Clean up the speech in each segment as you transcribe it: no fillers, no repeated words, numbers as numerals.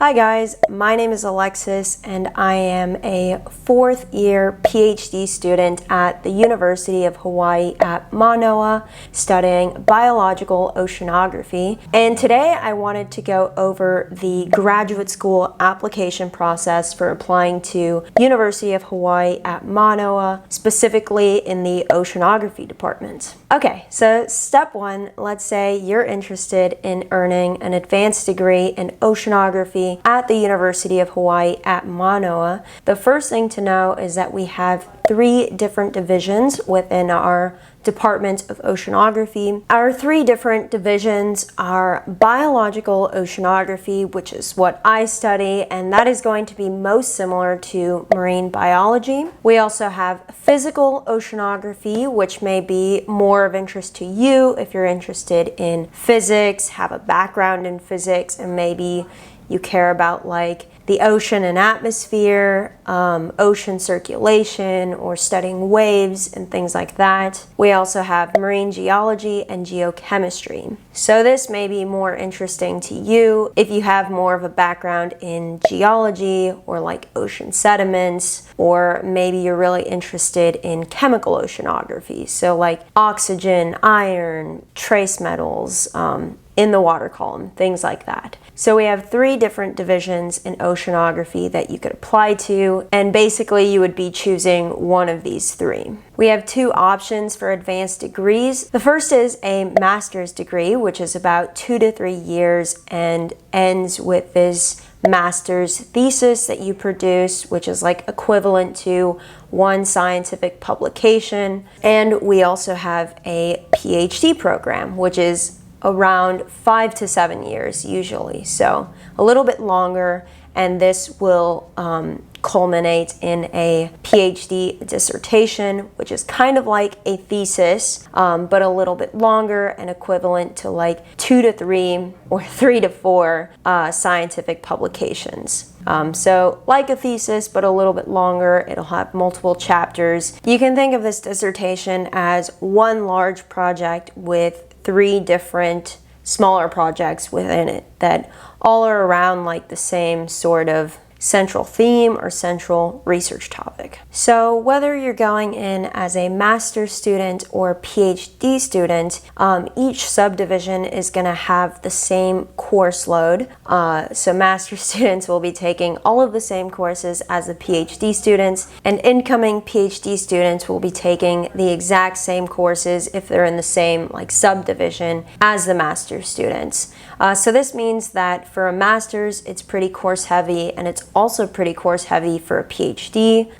Hi guys, my name is Alexus and I am a fourth year PhD student at the University of Hawai'i at Manoa studying Biological Oceanography. And today I wanted to go over the graduate school application process for applying to University of Hawai'i at Manoa, specifically in the Oceanography department. Okay, so step one, let's say you're interested in earning an advanced degree in oceanography at the University of Hawai'i at Manoa. The first thing to know is that we have three different divisions within our Department of Oceanography. Our three different divisions are Biological Oceanography, which is what I study, and that is going to be most similar to marine biology. We also have Physical Oceanography, which may be more of interest to you if you're interested in physics, have a background in physics, and maybe you care about like the ocean and atmosphere, ocean circulation, or studying waves and things like that. We also have marine geology and geochemistry. So this may be more interesting to you if you have more of a background in geology or like ocean sediments, or maybe you're really interested in chemical oceanography. So like oxygen, iron, trace metals, in the water column, things like that. So we have three different divisions in oceanography that you could apply to, and basically you would be choosing one of these three. We have two options for advanced degrees. The first is a master's degree, which is about 2 to 3 years and ends with this master's thesis that you produce, which is like equivalent to one scientific publication. And we also have a PhD program, which is around 5 to 7 years usually, so a little bit longer, and this will culminate in a PhD dissertation, which is kind of like a thesis, but a little bit longer and equivalent to like 2 to 3 or 3 to 4 scientific publications. So like a thesis, but a little bit longer. It'll have multiple chapters. You can think of this dissertation as one large project with 3 different smaller projects within it that all are around like the same sort of central theme or central research topic. So whether you're going in as a master's student or PhD student, each subdivision is going to have the same course load. So master's students will be taking all of the same courses as the PhD students, and incoming PhD students will be taking the exact same courses if they're in the same like subdivision as the master's students. So this means that for a master's, it's pretty course heavy, and it's also pretty course heavy for a PhD,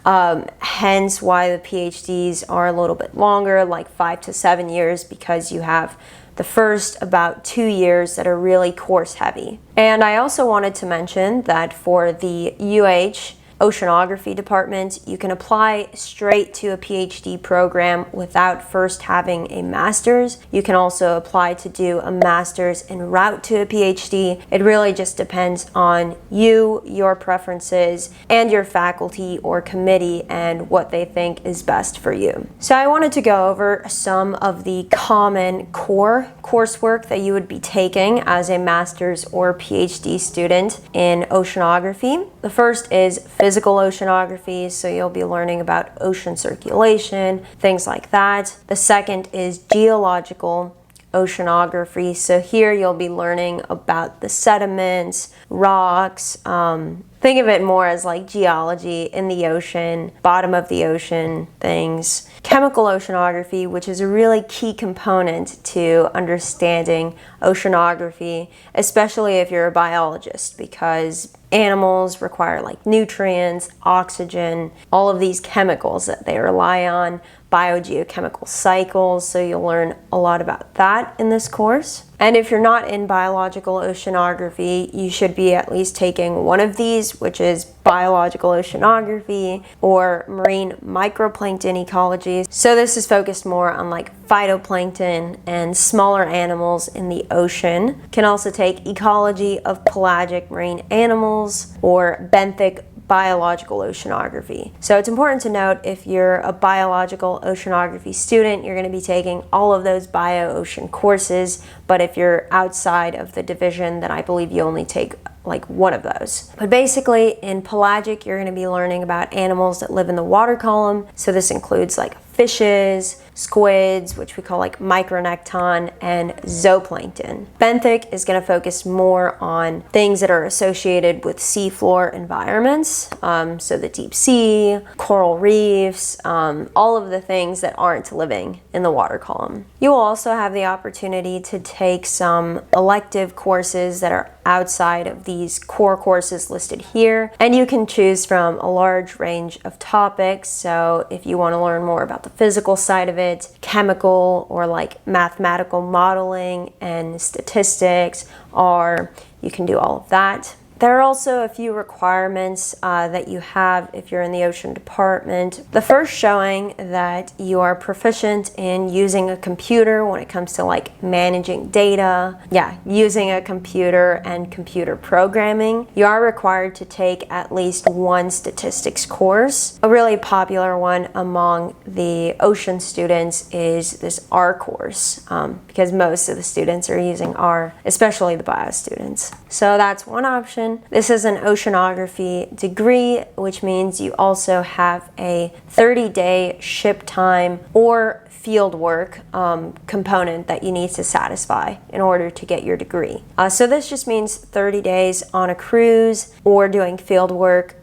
hence why the PhDs are a little bit longer, like 5 to 7 years, because you have the first about 2 years that are really course heavy. And I also wanted to mention that for the UH Oceanography department, you can apply straight to a PhD program without first having a master's. You can also apply to do a master's en route to a PhD. It really just depends on you, your preferences, and your faculty or committee and what they think is best for you. So I wanted to go over some of the common core coursework that you would be taking as a master's or PhD student in oceanography. The first is Physical Oceanography, so you'll be learning about ocean circulation, things like that. The second is Geological Oceanography, so here you'll be learning about the sediments, rocks, think of it more as like geology in the ocean, bottom of the ocean things. Chemical oceanography, which is a really key component to understanding oceanography, especially if you're a biologist, because animals require like nutrients, oxygen, all of these chemicals that they rely on, biogeochemical cycles, so you'll learn a lot about that in this course. And if you're not in biological oceanography, you should be at least taking one of these, which is biological oceanography or marine microplankton ecology. So this is focused more on like phytoplankton and smaller animals in the ocean. You can also take ecology of pelagic marine animals or benthic biological oceanography. So it's important to note, if you're a biological oceanography student, you're going to be taking all of those bio-ocean courses, but if you're outside of the division, then I believe you only take like one of those. But basically in pelagic, you're going to be learning about animals that live in the water column. So this includes like fishes, squids, which we call like micronecton, and zooplankton. Benthic is going to focus more on things that are associated with seafloor environments, so the deep sea, coral reefs, all of the things that aren't living in the water column. You will also have the opportunity to take some elective courses that are outside of these core courses listed here, and you can choose from a large range of topics. So if you want to learn more about the physical side of it, chemical or like mathematical modeling and statistics, or you can do all of that. There are also a few requirements that you have if you're in the ocean department. The first showing that you are proficient in using a computer when it comes to like managing data. Yeah, using a computer and computer programming. You are required to take at least one statistics course. A really popular one among the ocean students is this R course, because most of the students are using R, especially the bio students. So that's one option. This is an oceanography degree, which means you also have a 30-day ship time or field work component that you need to satisfy in order to get your degree. So this just means 30 days on a cruise or doing field work.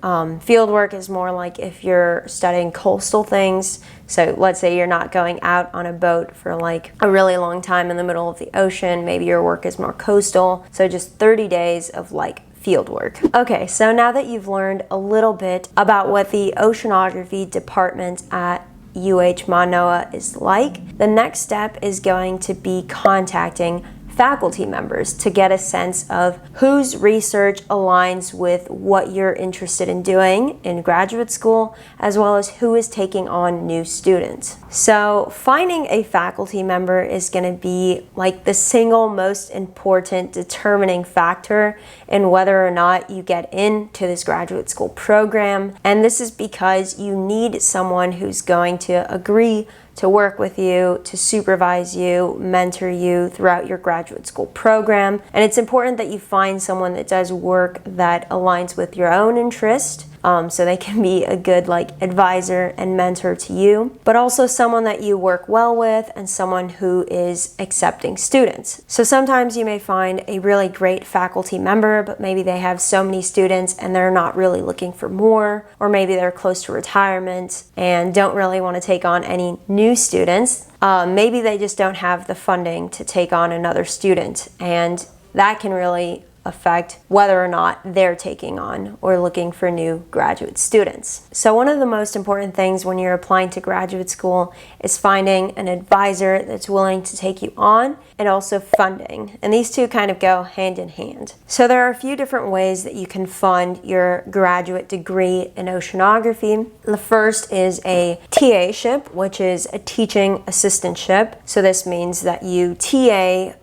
Field work is more like if you're studying coastal things. So let's say you're not going out on a boat for like a really long time in the middle of the ocean. Maybe your work is more coastal. So just 30 days of like field work. Okay, so now that you've learned a little bit about what the oceanography department at UH Manoa is like, the next step is going to be contacting faculty members to get a sense of whose research aligns with what you're interested in doing in graduate school, as well as who is taking on new students. So finding a faculty member is going to be like the single most important determining factor in whether or not you get into this graduate school program. And this is because you need someone who's going to agree to work with you, to supervise you, mentor you throughout your graduate school program. And it's important that you find someone that does work that aligns with your own interest, so they can be a good like advisor and mentor to you, but also someone that you work well with and someone who is accepting students. So sometimes you may find a really great faculty member, but maybe they have so many students and they're not really looking for more, or maybe they're close to retirement and don't really want to take on any new students. Maybe they just don't have the funding to take on another student, and that can really affect whether or not they're taking on or looking for new graduate students. So one of the most important things when you're applying to graduate school is finding an advisor that's willing to take you on, and also funding. And these two kind of go hand in hand. So there are a few different ways that you can fund your graduate degree in oceanography. The first is a TA-ship, which is a teaching assistantship. So this means that you TA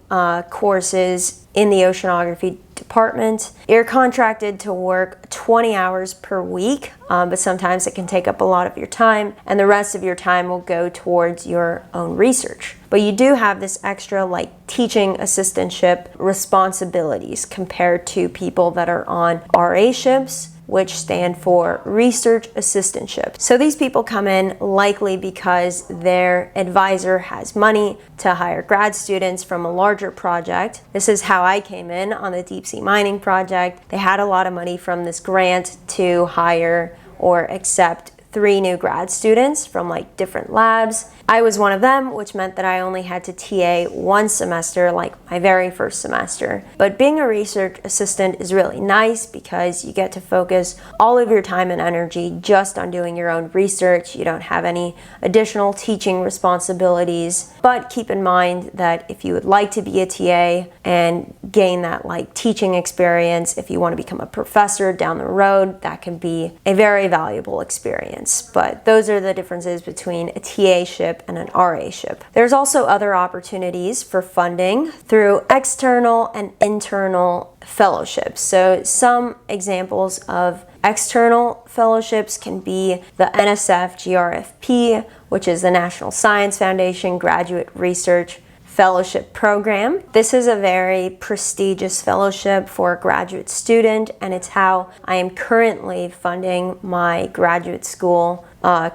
courses in the oceanography department. You're contracted to work 20 hours per week, but sometimes it can take up a lot of your time, and the rest of your time will go towards your own research. But you do have this extra like teaching assistantship responsibilities compared to people that are on RA ships, which stand for research assistantship. So these people come in likely because their advisor has money to hire grad students from a larger project. This is how I came in on the deep sea mining project. They had a lot of money from this grant to hire or accept 3 new grad students from like different labs. I was one of them, which meant that I only had to TA 1 semester, like my very first semester. But being a research assistant is really nice because you get to focus all of your time and energy just on doing your own research. You don't have any additional teaching responsibilities. But keep in mind that if you would like to be a TA and gain that like teaching experience, if you want to become a professor down the road, that can be a very valuable experience. But those are the differences between a TA ship and an RA ship. There's also other opportunities for funding through external and internal fellowships. So some examples of external fellowships can be the NSF GRFP, which is the National Science Foundation Graduate Research fellowship program. This is a very prestigious fellowship for a graduate student, and it's how I am currently funding my graduate school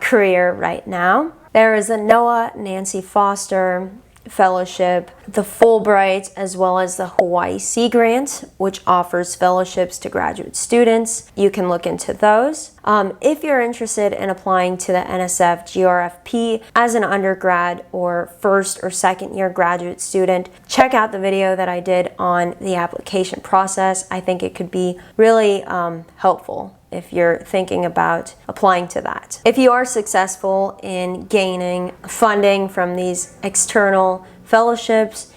career right now. There is a Noah Nancy Foster Fellowship, the Fulbright, as well as the Hawaii Sea Grant, which offers fellowships to graduate students. You can look into those. If you're interested in applying to the NSF GRFP as an undergrad or first or second year graduate student, check out the video that I did on the application process. I think it could be really helpful if you're thinking about applying to that. If you are successful in gaining funding from these external fellowships,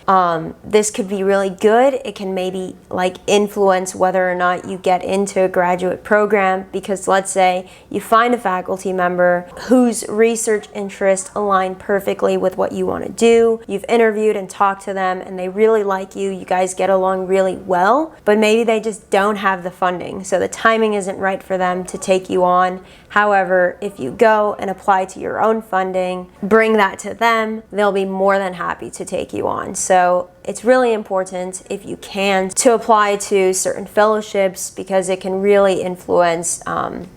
this could be really good. It can maybe like influence whether or not you get into a graduate program, because let's say you find a faculty member whose research interests align perfectly with what you want to do. You've interviewed and talked to them and they really like you. You guys get along really well, but maybe they just don't have the funding. So the timing isn't right for them to take you on. However, if you go and apply to your own funding, bring that to them, they'll be more than happy to take you on. So it's really important, if you can, to apply to certain fellowships, because it can really influence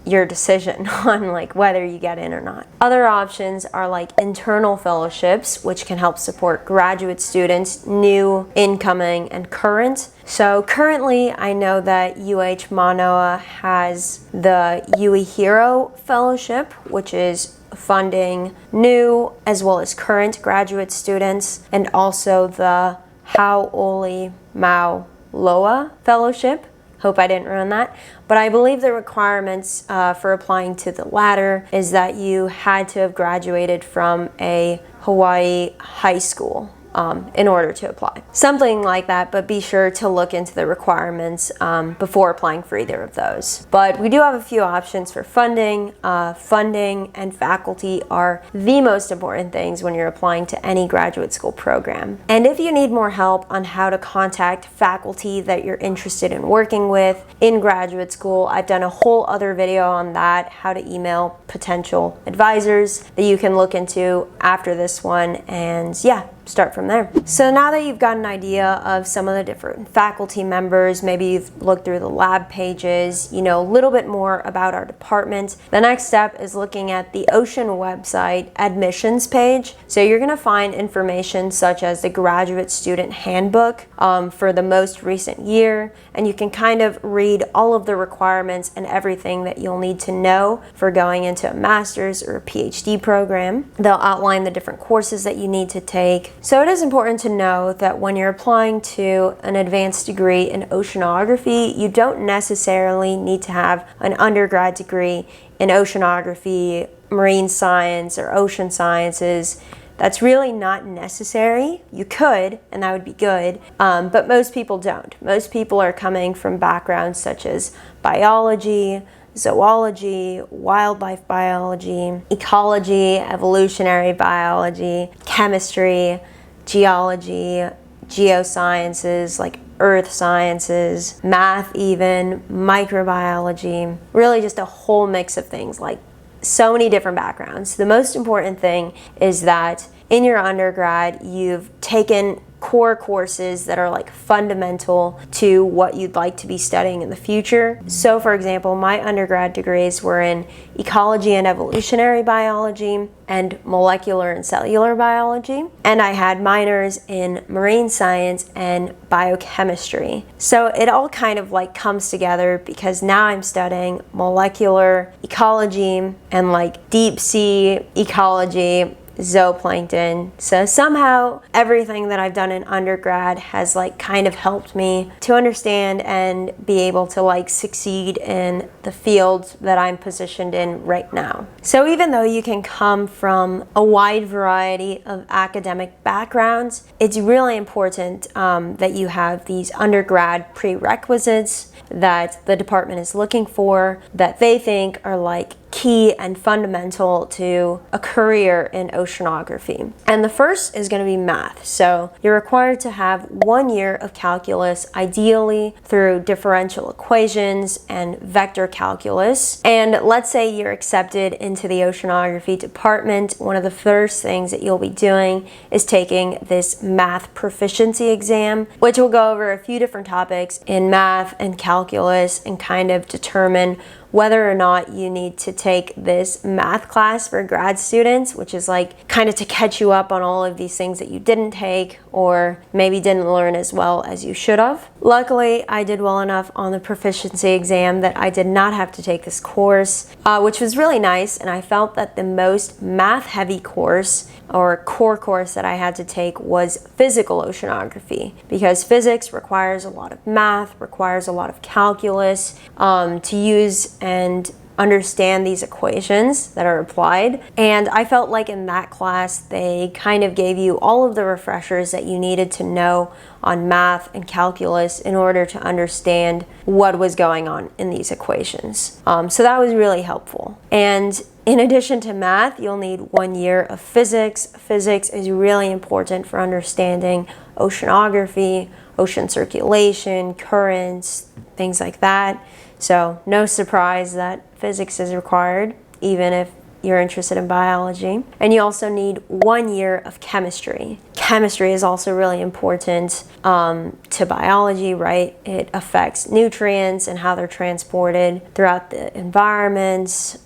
your decision on like whether you get in or not. Other options are like internal fellowships, which can help support graduate students, new, incoming, and current. So currently, I know that UH Manoa has the UE Hero Fellowship, which is funding new as well as current graduate students, and also the Hau'oli Mau Loa Fellowship. Hope I didn't ruin that. But I believe the requirements for applying to the latter is that you had to have graduated from a Hawaii high school in order to apply. Something like that, but be sure to look into the requirements before applying for either of those. But we do have a few options for funding. Funding and faculty are the most important things when you're applying to any graduate school program. And if you need more help on how to contact faculty that you're interested in working with in graduate school, I've done a whole other video on that, how to email potential advisors, that you can look into after this one, and yeah, start from there. So now that you've got an idea of some of the different faculty members, maybe you've looked through the lab pages, you know a little bit more about our department, the next step is looking at the Ocean website admissions page. So you're going to find information such as the graduate student handbook for the most recent year, and you can kind of read all of the requirements and everything that you'll need to know for going into a master's or a PhD program. They'll outline the different courses that you need to take. So it is important to know that when you're applying to an advanced degree in oceanography, you don't necessarily need to have an undergrad degree in oceanography, marine science, or ocean sciences. That's really not necessary. You could, and that would be good, but most people don't. Most people are coming from backgrounds such as biology, zoology, wildlife biology, ecology, evolutionary biology, chemistry, geology, geosciences like earth sciences, math even, microbiology, really just a whole mix of things, like so many different backgrounds. The most important thing is that in your undergrad, you've taken core courses that are like fundamental to what you'd like to be studying in the future. So for example, my undergrad degrees were in ecology and evolutionary biology and molecular and cellular biology, and I had minors in marine science and biochemistry. So it all kind of like comes together, because now I'm studying molecular ecology and like deep sea ecology, zooplankton. So somehow everything that I've done in undergrad has like kind of helped me to understand and be able to like succeed in the field that I'm positioned in right now. So even though you can come from a wide variety of academic backgrounds, it's really important that you have these undergrad prerequisites that the department is looking for, that they think are like key and fundamental to a career in oceanography. And the first is going to be math. So you're required to have 1 year of calculus, ideally through differential equations and vector calculus. And let's say you're accepted into the oceanography department. One of the first things that you'll be doing is taking this math proficiency exam, which will go over a few different topics in math and calculus and kind of determine whether or not you need to take this math class for grad students, which is like kind of to catch you up on all of these things that you didn't take or maybe didn't learn as well as you should have. Luckily, I did well enough on the proficiency exam that I did not have to take this course, which was really nice, and I felt that the most math-heavy course or core course that I had to take was physical oceanography, because physics requires a lot of math, requires a lot of calculus to use and understand these equations that are applied. And I felt like in that class they kind of gave you all of the refreshers that you needed to know on math and calculus in order to understand what was going on in these equations. So that was really helpful. And in addition to math, you'll need 1 year of physics. Physics is really important for understanding oceanography, ocean circulation, currents, things like that. So no surprise that physics is required, even if you're interested in biology. And you also need 1 year of chemistry. Chemistry is also really important to biology, right? It affects nutrients and how they're transported throughout the environment.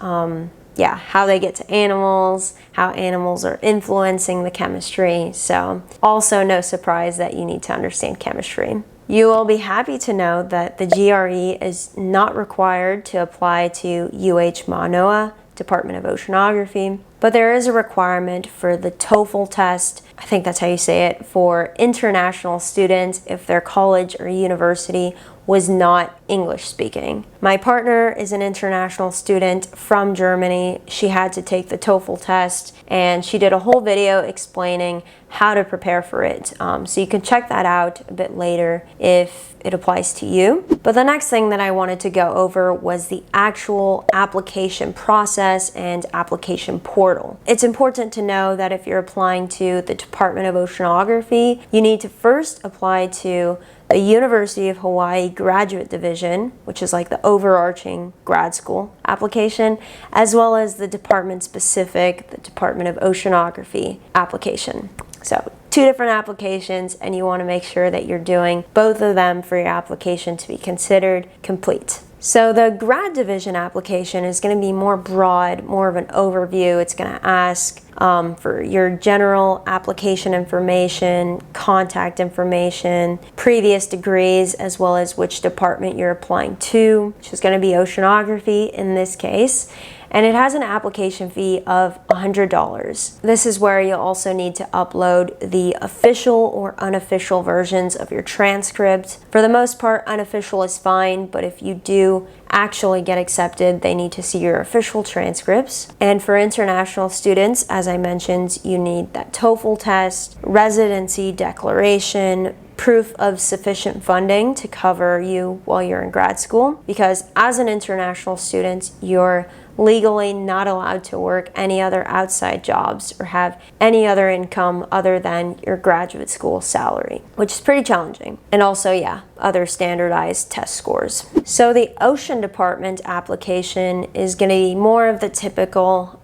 How they get to animals, how animals are influencing the chemistry. So also no surprise that you need to understand chemistry. You will be happy to know that the GRE is not required to apply to UH Manoa, Department of Oceanography, but there is a requirement for the TOEFL test, I think that's how you say it, for international students if their college or university was not English speaking. My partner is an international student from Germany. She had to take the TOEFL test, and she did a whole video explaining how to prepare for it. So you can check that out a bit later if it applies to you. But the next thing that I wanted to go over was the actual application process and application portal. It's important to know that if you're applying to the Department of Oceanography, you need to first apply to the University of Hawai'i Graduate Division, which is like the overarching grad school application, as well as the department-specific, the Department of Oceanography application. So 2 different applications, and you want to make sure that you're doing both of them for your application to be considered complete. So the grad division application is going to be more broad, more of an overview. It's going to ask for your general application information, contact information, previous degrees, as well as which department you're applying to, which is going to be oceanography in this case. And it has an application fee of $100. This is where you'll also need to upload the official or unofficial versions of your transcript. For the most part, unofficial is fine, but if you do actually get accepted, they need to see your official transcripts. And for international students, as I mentioned, you need that TOEFL test, residency declaration, proof of sufficient funding to cover you while you're in grad school, because as an international student, you're legally not allowed to work any other outside jobs or have any other income other than your graduate school salary, which is pretty challenging. And also, other standardized test scores. So the Ocean Department application is going to be more of the typical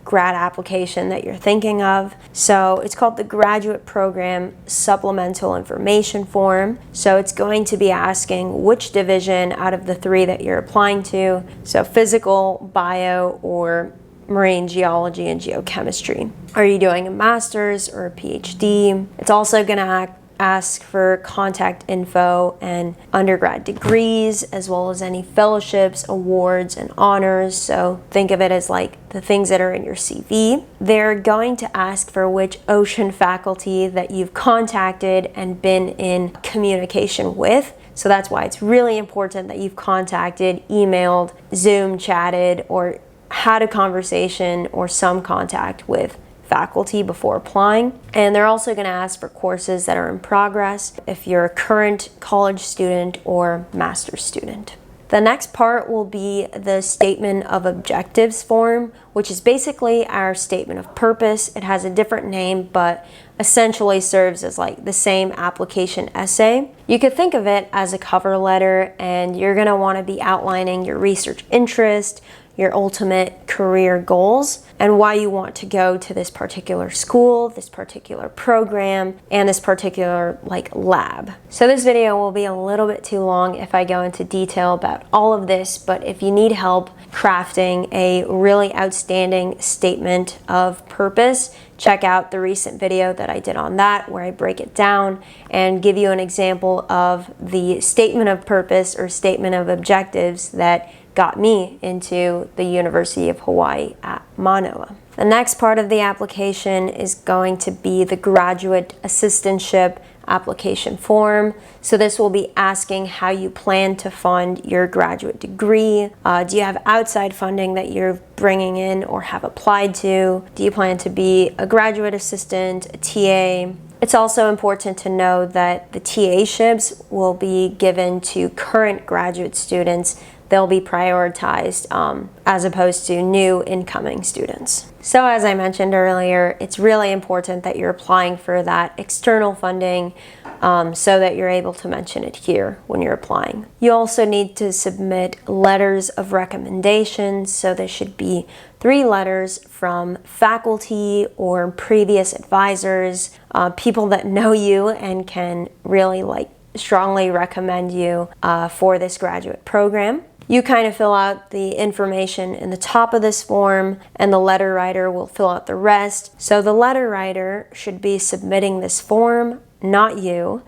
grad application that you're thinking of. So it's called the Graduate Program Supplemental Information Form. So it's going to be asking which division out of the 3 that you're applying to, so physical, bio, or marine geology and geochemistry. Are you doing a master's or a PhD? It's also going to ask for contact info and undergrad degrees, as well as any fellowships, awards, and honors. So think of it as like the things that are in your CV. They're going to ask for which ocean faculty that you've contacted and been in communication with. So that's why it's really important that you've contacted, emailed, Zoom chatted, or had a conversation or some contact with faculty before applying. And they're also going to ask for courses that are in progress if you're a current college student or master's student. The next part will be the statement of objectives form, which is basically our statement of purpose. It has a different name, but essentially serves as like the same application essay. You could think of it as a cover letter, and you're going to want to be outlining your research interest, your ultimate career goals, and why you want to go to this particular school, this particular program, and this particular lab. So this video will be a little bit too long if I go into detail about all of this, but if you need help crafting a really outstanding statement of purpose, check out the recent video that I did on that, where I break it down and give you an example of the statement of purpose or statement of objectives that got me into the University of Hawai'i at Manoa. The next part of the application is going to be the graduate assistantship application form. So this will be asking how you plan to fund your graduate degree. Do you have outside funding that you're bringing in or have applied to? Do you plan to be a graduate assistant, a TA? It's also important to know that the TA-ships will be given to current graduate students. They'll be prioritized as opposed to new incoming students. So as I mentioned earlier, it's really important that you're applying for that external funding so that you're able to mention it here when you're applying. You also need to submit letters of recommendation. So there should be 3 letters from faculty or previous advisors, people that know you and can really strongly recommend you for this graduate program. You kind of fill out the information in the top of this form, and the letter writer will fill out the rest. So the letter writer should be submitting this form, not you.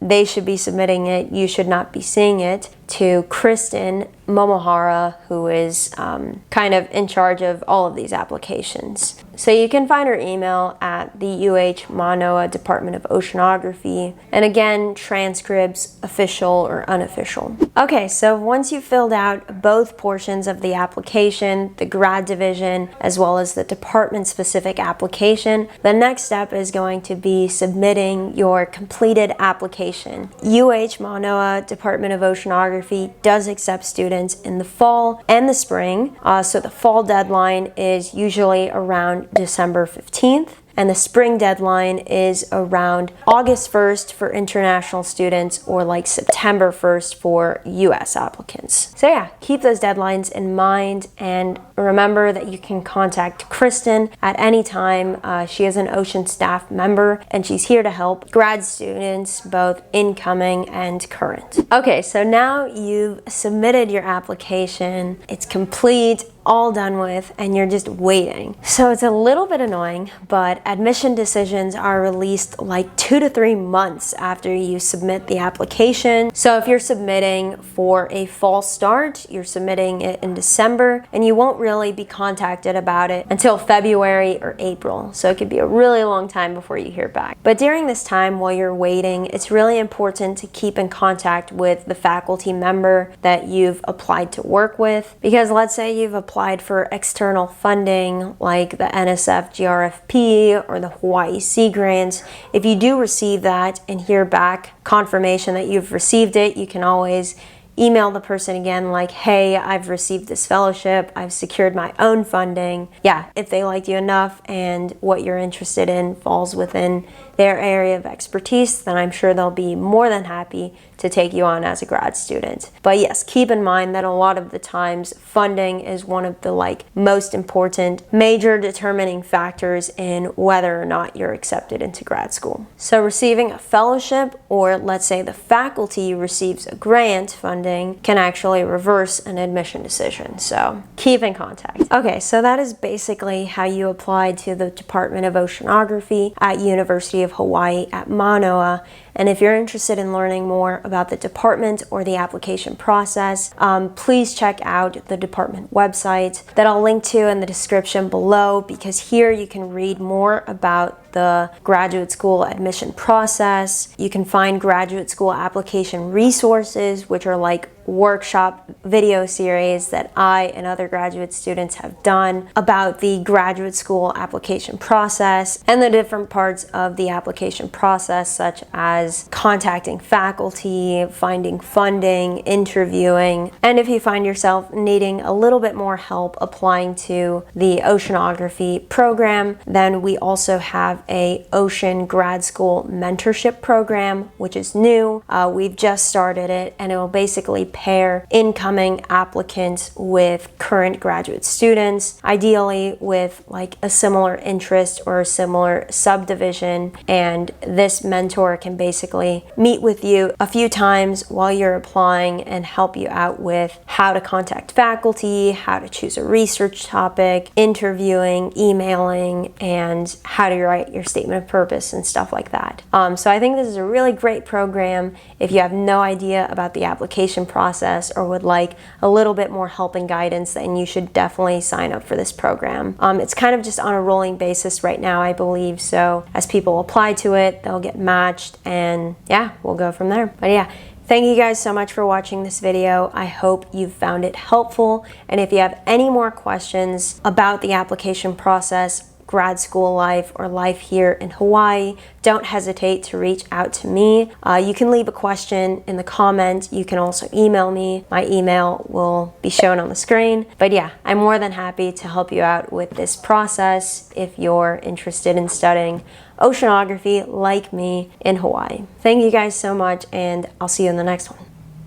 They should be submitting it. You should not be seeing it, to Kristen Momohara, who is kind of in charge of all of these applications. So you can find her email at the UH Manoa Department of Oceanography. And again, transcripts, official or unofficial. Okay, so once you've filled out both portions of the application, the grad division, as well as the department-specific application, the next step is going to be submitting your completed application. UH Manoa Department of Oceanography does accept students in the fall and the spring. So the fall deadline is usually around December 15th. And the spring deadline is around August 1st for international students, or September 1st for US applicants. So yeah, keep those deadlines in mind, and remember that you can contact Kristen at any time. She is an Ocean staff member, and she's here to help grad students, both incoming and current. Okay, so now you've submitted your application. It's complete, all done with, and you're just waiting. So it's a little bit annoying, but admission decisions are released 2 to 3 months after you submit the application. So if you're submitting for a fall start, you're submitting it in December, and you won't really be contacted about it until February or April. So it could be a really long time before you hear back. But during this time, while you're waiting, it's really important to keep in contact with the faculty member that you've applied to work with, because let's say you've applied for external funding like the NSF GRFP or the Hawaii Sea Grants. If you do receive that and hear back confirmation that you've received it, you can always email the person again hey, I've received this fellowship, I've secured my own funding. Yeah, if they liked you enough and what you're interested in falls within their area of expertise, then I'm sure they'll be more than happy to take you on as a grad student. But yes, keep in mind that a lot of the times funding is one of the most important major determining factors in whether or not you're accepted into grad school. So receiving a fellowship, or let's say the faculty receives a grant funding, can actually reverse an admission decision. So keep in contact. Okay, so that is basically how you apply to the Department of Oceanography at University of Hawai'i at Manoa. And if you're interested in learning more about the department or the application process, please check out the department website that I'll link to in the description below, because here you can read more about the graduate school admission process. You can find graduate school application resources, which are workshop video series that I and other graduate students have done about the graduate school application process and the different parts of the application process, such as contacting faculty, finding funding, interviewing, and if you find yourself needing a little bit more help applying to the oceanography program, then we also have a ocean grad school mentorship program, which is new. We've just started it, and it will basically pair incoming applicants with current graduate students, ideally with like a similar interest or a similar subdivision, and this mentor can basically meet with you a few times while you're applying and help you out with how to contact faculty, how to choose a research topic, interviewing, emailing, and how to write your statement of purpose and stuff like that. So I think this is a really great program. If you have no idea about the application process or would like a little bit more help and guidance, then you should definitely sign up for this program. It's kind of just on a rolling basis right now, I believe. So as people apply to it, they'll get matched, and yeah, we'll go from there. But yeah, thank you guys so much for watching this video. I hope you found it helpful. And if you have any more questions about the application process, grad school life, or life here in Hawaii, don't hesitate to reach out to me. You can leave a question in the comment. You can also email me. My email will be shown on the screen. But yeah, I'm more than happy to help you out with this process if you're interested in studying oceanography like me in Hawaii. Thank you guys so much, and I'll see you in the next one.